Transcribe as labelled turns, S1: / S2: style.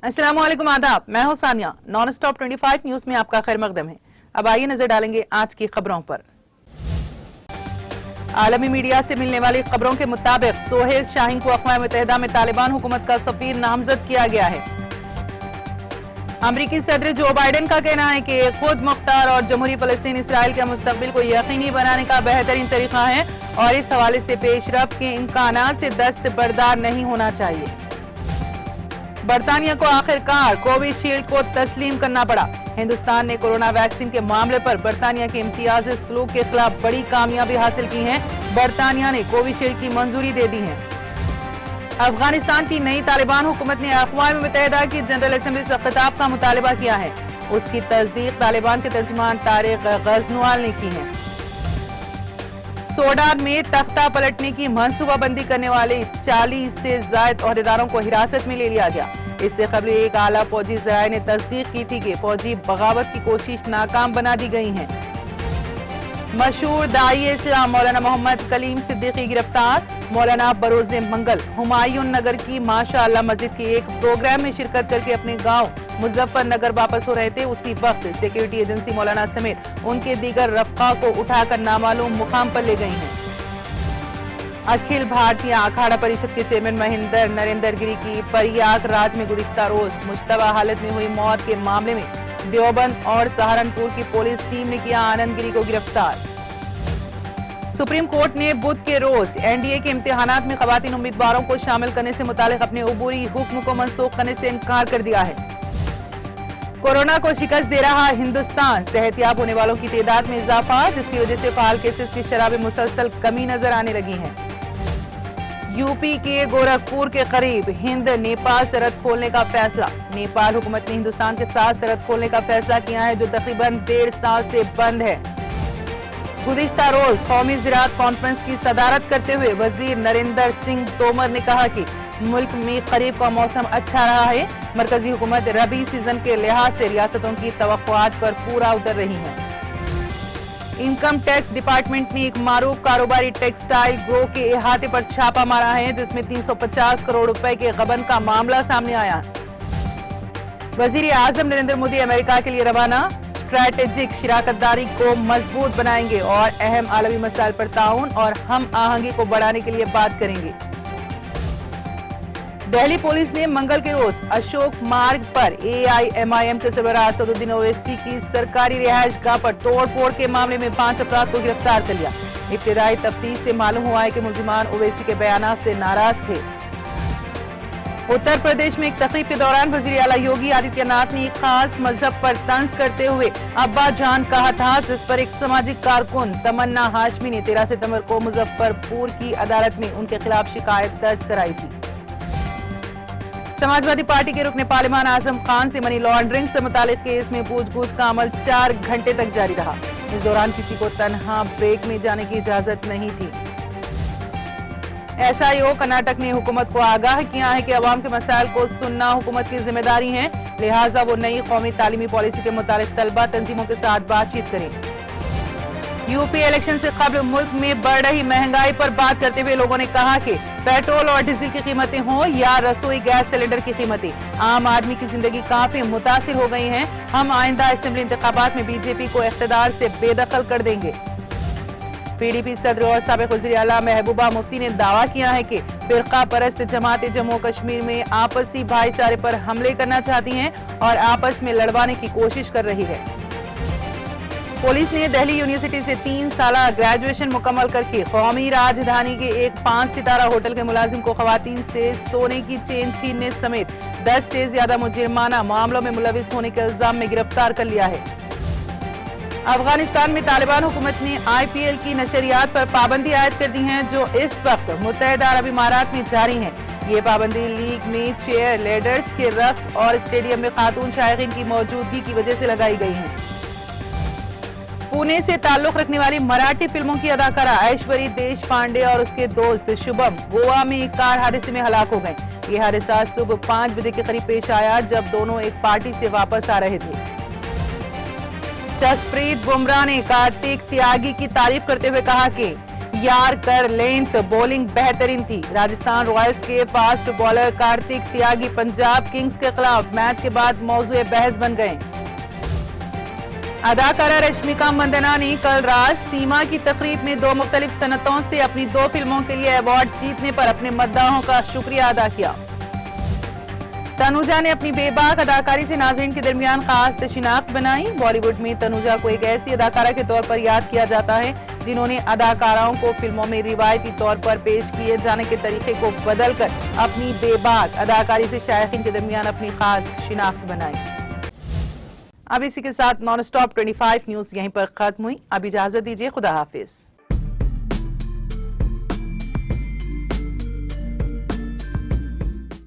S1: अस्सलाम वालेकुम, आदाब। मैं हूं सानिया। नॉन स्टॉप 25 न्यूज में आपका खैर मकदम है। अब आइए नजर डालेंगे आज की खबरों पर। आलमी मीडिया से मिलने वाली खबरों के मुताबिक सोहेल शाहीन को अक़वाम मुत्तहिदा में तालिबान हुकूमत का सफीर नामजद किया गया है। अमरीकी सदर जो बाइडेन का कहना है कि खुद मुख्तार और जमहूरी फलस्तीन इसराइल के मुस्तकबिल को यकीनी बनाने का बेहतरीन तरीका है और इस हवाले से पेशरफ्त के इम्कानात से दस्तबरदार नहीं होना चाहिए। बरतानिया को आखिरकार कोविशील्ड को तस्लीम करना पड़ा। हिंदुस्तान ने कोरोना वैक्सीन के मामले पर बरतानिया के इम्तियाजी सलूक के खिलाफ बड़ी कामयाबी हासिल की है। बरतानिया ने कोविशील्ड की मंजूरी दे दी है। अफगानिस्तान की नई तालिबान हुकूमत ने अक़वाम मुत्तहिदा की जनरल असेंबली से खिताब का मुतालबा किया है। उसकी तस्दीक तालिबान के तर्जुमान तारिक गजनवाल ने की है। सोडान में तख्ता पलटने की मंसूबाबंदी करने वाले 40 से ज्यादा ओहदेदारों को हिरासत में ले लिया गया। इससे कबल एक आला फौजी ज़राए ने तस्दीक की थी कि फौजी बगावत की कोशिश नाकाम बना दी गई है। मशहूर दाई इस्लाम मौलाना मोहम्मद कलीम सिद्दीकी गिरफ्तार। मौलाना बरोज़े मंगल हुमायूं नगर की माशाअल्लाह मस्जिद के एक प्रोग्राम में शिरकत करके अपने गांव मुजफ्फरनगर वापस हो रहे थे। उसी वक्त सिक्योरिटी एजेंसी मौलाना समेत उनके दीगर रफ़्क़ा को उठाकर नामालूम मुकाम पर ले गई हैं। अखिल भारतीय अखाड़ा परिषद के चेयरमैन महेंद्र नरेंद्र गिरी की प्रयागराज में गुज़िश्ता रोज मुश्तबा हालत में हुई मौत के मामले में देवबंद और सहारनपुर की पुलिस टीम ने किया आनंद गिरी को गिरफ्तार। सुप्रीम कोर्ट ने बुध के रोज एनडीए के इम्तिहानात में खवातीन उम्मीदवारों को शामिल करने से मुतालिक अपने उबूरी हुक्म को मनसूख करने से इनकार कर दिया है। कोरोना को शिकस्त दे रहा हिंदुस्तान, सेहतियाब होने वालों की तादाद में इजाफा, जिसकी वजह से फाल केसेस की शरह में मुसलसल कमी नजर आने लगी है। यूपी के गोरखपुर के करीब हिंद नेपाल सरहद खोलने का फैसला। नेपाल हुकूमत ने हिंदुस्तान के साथ सरहद खोलने का फैसला किया है, जो तकरीबन 1.5 साल से बंद है। गुज़िश्ता रोज कौमी ज़राअत कॉन्फ्रेंस की सदारत करते हुए वजीर नरेंद्र सिंह तोमर ने कहा कि मुल्क में खरीफ का मौसम अच्छा रहा है। मरकजी हुकूमत रबी सीजन के लिहाज से रियासतों की तवक्कुआत पर पूरा उतर रही है। इनकम टैक्स डिपार्टमेंट ने एक मारूफ कारोबारी टेक्सटाइल ग्रो के इहाते पर छापा मारा है, जिसमें 350 करोड़ रुपए के गबन का मामला सामने आया। वजीर आजम नरेंद्र मोदी अमेरिका के लिए रवाना। स्ट्रैटेजिक शिराकतदारी को मजबूत बनाएंगे और अहम आलमी मसाइल पर ताउन और हम आहंगी को बढ़ाने के लिए बात करेंगे। दिल्ली पुलिस ने मंगल के रोज अशोक मार्ग पर AIMIM के सरबराह असदुद्दीन ओवैसी की सरकारी रिहायशगाह पर तोड़फोड़ के मामले में 5 अफराद को गिरफ्तार कर लिया। इब्तिदाई तफ्तीश से मालूम हुआ है कि मुलजिमान ओवैसी के बयानात से नाराज थे। उत्तर प्रदेश में एक तकरीब के दौरान वजीर आला योगी आदित्यनाथ ने एक खास मजहब पर तंज करते हुए अब्बा जान कहा था, जिस पर एक सामाजिक कारकुन तमन्ना हाशमी ने 13 सितंबर को मुजफ्फरपुर की अदालत में उनके खिलाफ शिकायत दर्ज कराई थी। समाजवादी पार्टी के रुकने पार्लिमान आजम खान से मनी लॉन्ड्रिंग से मुतालिक केस में पूछगछ का अमल 4 घंटे तक जारी रहा। इस दौरान किसी को तनहा ब्रेक में जाने की इजाजत नहीं थी। SIO कर्नाटक ने हुकूमत को आगाह किया है कि अवाम के मसाइल को सुनना हुकूमत की जिम्मेदारी है, लिहाजा वो नई कौमी तालीमी पॉलिसी के मुताबिक तलबा तंजीमों के साथ बातचीत करें। यूपी इलेक्शन से कबल मुल्क में बढ़ रही महंगाई पर बात करते हुए लोगों ने कहा कि पेट्रोल और डीजल की कीमतें हों या रसोई गैस सिलेंडर की कीमतें, आम आदमी की जिंदगी काफी मुतासिर हो गई है। हम आइंदा असेंबली इंतखाबात में बीजेपी को इख्तिदार से बेदखल कर देंगे। PDP सदर और साबिक वज़ीर आला महबूबा मुफ्ती ने दावा किया है कि फिरका परस्त जमातें जम्मू कश्मीर में आपसी भाईचारे पर हमले करना चाहती हैं और आपस में लड़वाने की कोशिश कर रही है। पुलिस ने दिल्ली यूनिवर्सिटी से 3 साला ग्रेजुएशन मुकम्मल करके कौमी राजधानी के एक 5 सितारा होटल के मुलाजिम को खवातीन से सोने की चेन छीनने समेत 10 से ज्यादा मुजरिमाना मामलों में मुलविस होने के इल्जाम में गिरफ्तार कर लिया है। अफगानिस्तान में तालिबान हुकूमत ने IPL की नशरियात पर पाबंदी आयद कर दी है, जो इस वक्त मुत्तहिदा अरब इमारात में जारी है। ये पाबंदी लीग में चेयर लेडर्स के रक्स और स्टेडियम में खातून शायकीन की मौजूदगी की वजह से लगाई गई है। पुणे से ताल्लुक रखने वाली मराठी फिल्मों की अदाकारा ऐश्वरी देशपांडे और उसके दोस्त शुभम गोवा में एक कार हादसे में हलाक हो गए। ये हादसा सुबह 5 बजे के करीब पेश आया, जब दोनों एक पार्टी से वापस आ रहे थे। जसप्रीत बुमराह ने कार्तिक त्यागी की तारीफ करते हुए कहा कि यार कर लेंथ बॉलिंग बेहतरीन थी। राजस्थान रॉयल्स के fast bowler Kartik Tyagi Punjab Kings के खिलाफ मैच के बाद मौजूए बहस बन गए। अदाकारा रश्मिका मंदना ने कल रात सीमा की तकरीब में 2 मुख्तलिफ सनतों से अपनी 2 फिल्मों के लिए अवार्ड जीतने पर अपने मद्दाहों का शुक्रिया अदा किया। तनुजा ने अपनी बेबाक अदाकारी से नाज़रीन के दरमियान खास शिनाख्त बनाई। बॉलीवुड में तनुजा को एक ऐसी अदाकारा के तौर पर याद किया जाता है जिन्होंने अदाकाराओं को फिल्मों में रिवायती तौर पर पेश किए जाने के तरीके को बदलकर अपनी बेबाक अदाकारी से शायकीन के दरमियान अपनी खास शिनाख्त बनाई। अब इसी के साथ नॉन स्टॉप 25 न्यूज यहीं पर खत्म हुई। अब इजाजत दीजिए, खुदा हाफिज।